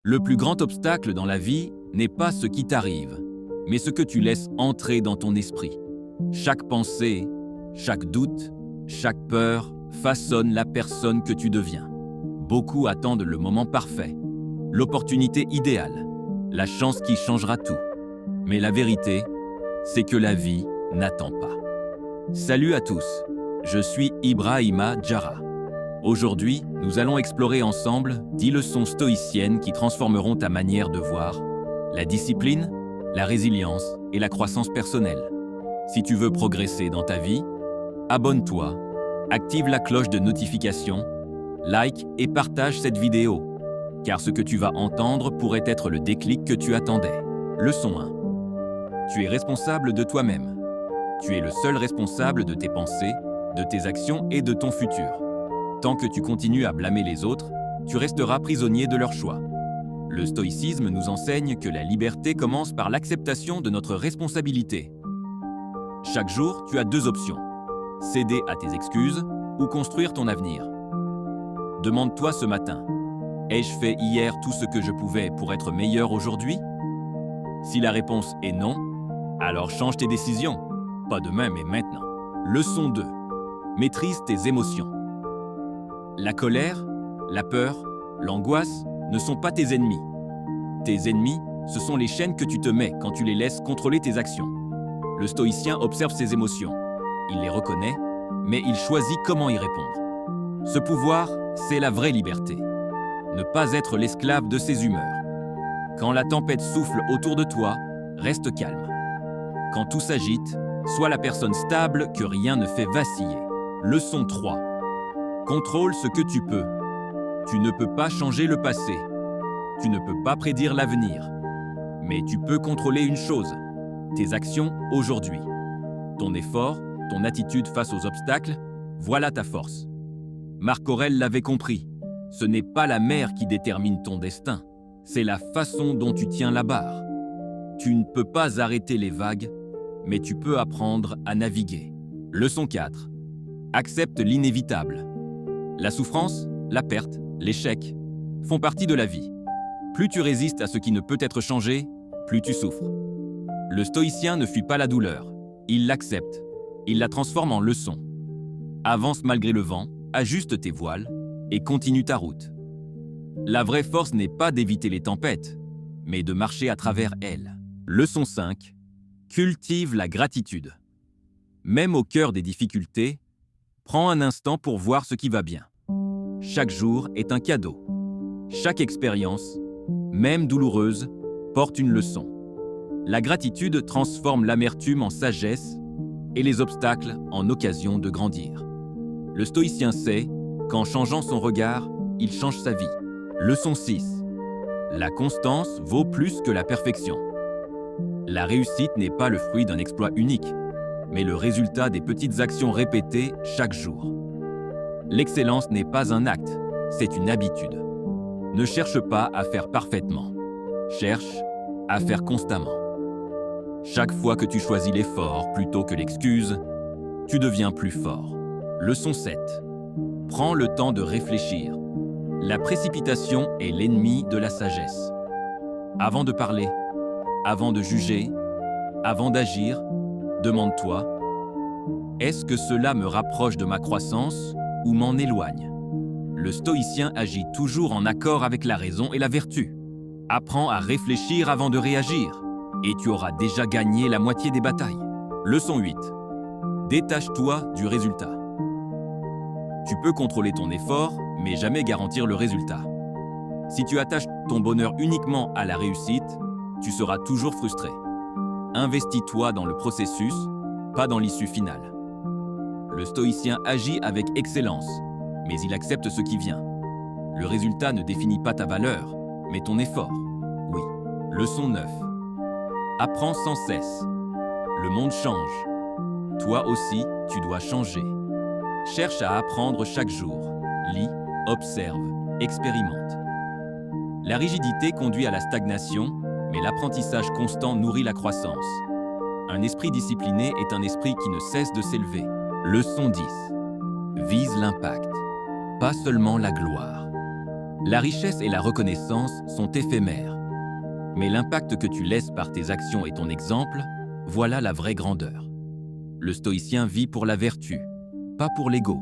Le plus grand obstacle dans la vie n'est pas ce qui t'arrive, mais ce que tu laisses entrer dans ton esprit. Chaque pensée, chaque doute, chaque peur façonne la personne que tu deviens. Beaucoup attendent le moment parfait, l'opportunité idéale, la chance qui changera tout. Mais la vérité, c'est que la vie n'attend pas. Salut à tous, je suis Ibrahima Jara. Aujourd'hui, nous allons explorer ensemble 10 leçons stoïciennes qui transformeront ta manière de voir la discipline, la résilience et la croissance personnelle. Si tu veux progresser dans ta vie, abonne-toi, active la cloche de notification, like et partage cette vidéo, car ce que tu vas entendre pourrait être le déclic que tu attendais. Leçon 1. Tu es responsable de toi-même. Tu es le seul responsable de tes pensées, de tes actions et de ton futur. Tant que tu continues à blâmer les autres, tu resteras prisonnier de leurs choix. Le stoïcisme nous enseigne que la liberté commence par l'acceptation de notre responsabilité. Chaque jour, tu as 2 options. Céder à tes excuses ou construire ton avenir. Demande-toi ce matin, ai-je fait hier tout ce que je pouvais pour être meilleur aujourd'hui? Si la réponse est non, alors change tes décisions. Pas demain, mais maintenant. Leçon 2. Maîtrise tes émotions. La colère, la peur, l'angoisse ne sont pas tes ennemis. Tes ennemis, ce sont les chaînes que tu te mets quand tu les laisses contrôler tes actions. Le stoïcien observe ses émotions. Il les reconnaît, mais il choisit comment y répondre. Ce pouvoir, c'est la vraie liberté. Ne pas être l'esclave de ses humeurs. Quand la tempête souffle autour de toi, reste calme. Quand tout s'agite, sois la personne stable que rien ne fait vaciller. Leçon 3. Contrôle ce que tu peux. Tu ne peux pas changer le passé. Tu ne peux pas prédire l'avenir. Mais tu peux contrôler une chose, tes actions aujourd'hui. Ton effort, ton attitude face aux obstacles, voilà ta force. Marc Aurèle l'avait compris. Ce n'est pas la mer qui détermine ton destin, c'est la façon dont tu tiens la barre. Tu ne peux pas arrêter les vagues, mais tu peux apprendre à naviguer. Leçon 4. Accepte l'inévitable. La souffrance, la perte, l'échec font partie de la vie. Plus tu résistes à ce qui ne peut être changé, plus tu souffres. Le stoïcien ne fuit pas la douleur, il l'accepte, il la transforme en leçon. Avance malgré le vent, ajuste tes voiles et continue ta route. La vraie force n'est pas d'éviter les tempêtes, mais de marcher à travers elles. Leçon 5. Cultive la gratitude. Même au cœur des difficultés, prends un instant pour voir ce qui va bien. Chaque jour est un cadeau. Chaque expérience, même douloureuse, porte une leçon. La gratitude transforme l'amertume en sagesse et les obstacles en occasion de grandir. Le stoïcien sait qu'en changeant son regard, il change sa vie. Leçon 6. La constance vaut plus que la perfection. La réussite n'est pas le fruit d'un exploit unique, mais le résultat des petites actions répétées chaque jour. L'excellence n'est pas un acte, c'est une habitude. Ne cherche pas à faire parfaitement. Cherche à faire constamment. Chaque fois que tu choisis l'effort plutôt que l'excuse, tu deviens plus fort. Leçon 7. Prends le temps de réfléchir. La précipitation est l'ennemi de la sagesse. Avant de parler, avant de juger, avant d'agir, demande-toi, est-ce que cela me rapproche de ma croissance ou m'en éloigne? Le stoïcien agit toujours en accord avec la raison et la vertu. Apprends à réfléchir avant de réagir, et tu auras déjà gagné la moitié des batailles. Leçon 8. Détache-toi du résultat. Tu peux contrôler ton effort, mais jamais garantir le résultat. Si tu attaches ton bonheur uniquement à la réussite, tu seras toujours frustré. Investis-toi dans le processus, pas dans l'issue finale. Le stoïcien agit avec excellence, mais il accepte ce qui vient. Le résultat ne définit pas ta valeur, mais ton effort. Oui. Leçon 9. Apprends sans cesse. Le monde change. Toi aussi, tu dois changer. Cherche à apprendre chaque jour. Lis, observe, expérimente. La rigidité conduit à la stagnation, mais l'apprentissage constant nourrit la croissance. Un esprit discipliné est un esprit qui ne cesse de s'élever. Leçon 10. Vise l'impact, pas seulement la gloire. La richesse et la reconnaissance sont éphémères. Mais l'impact que tu laisses par tes actions et ton exemple, voilà la vraie grandeur. Le stoïcien vit pour la vertu, pas pour l'ego.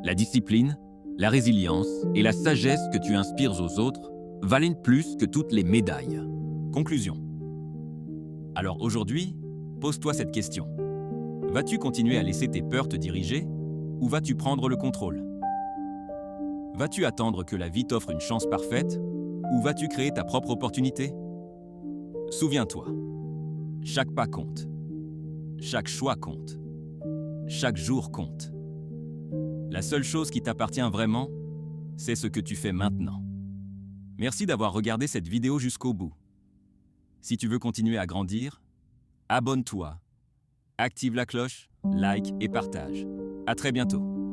La discipline, la résilience et la sagesse que tu inspires aux autres valent plus que toutes les médailles. Conclusion. Alors aujourd'hui, pose-toi cette question. Vas-tu continuer à laisser tes peurs te diriger ou vas-tu prendre le contrôle? Vas-tu attendre que la vie t'offre une chance parfaite ou vas-tu créer ta propre opportunité? Souviens-toi, chaque pas compte, chaque choix compte, chaque jour compte. La seule chose qui t'appartient vraiment, c'est ce que tu fais maintenant. Merci d'avoir regardé cette vidéo jusqu'au bout. Si tu veux continuer à grandir, abonne-toi, active la cloche, like et partage. À très bientôt.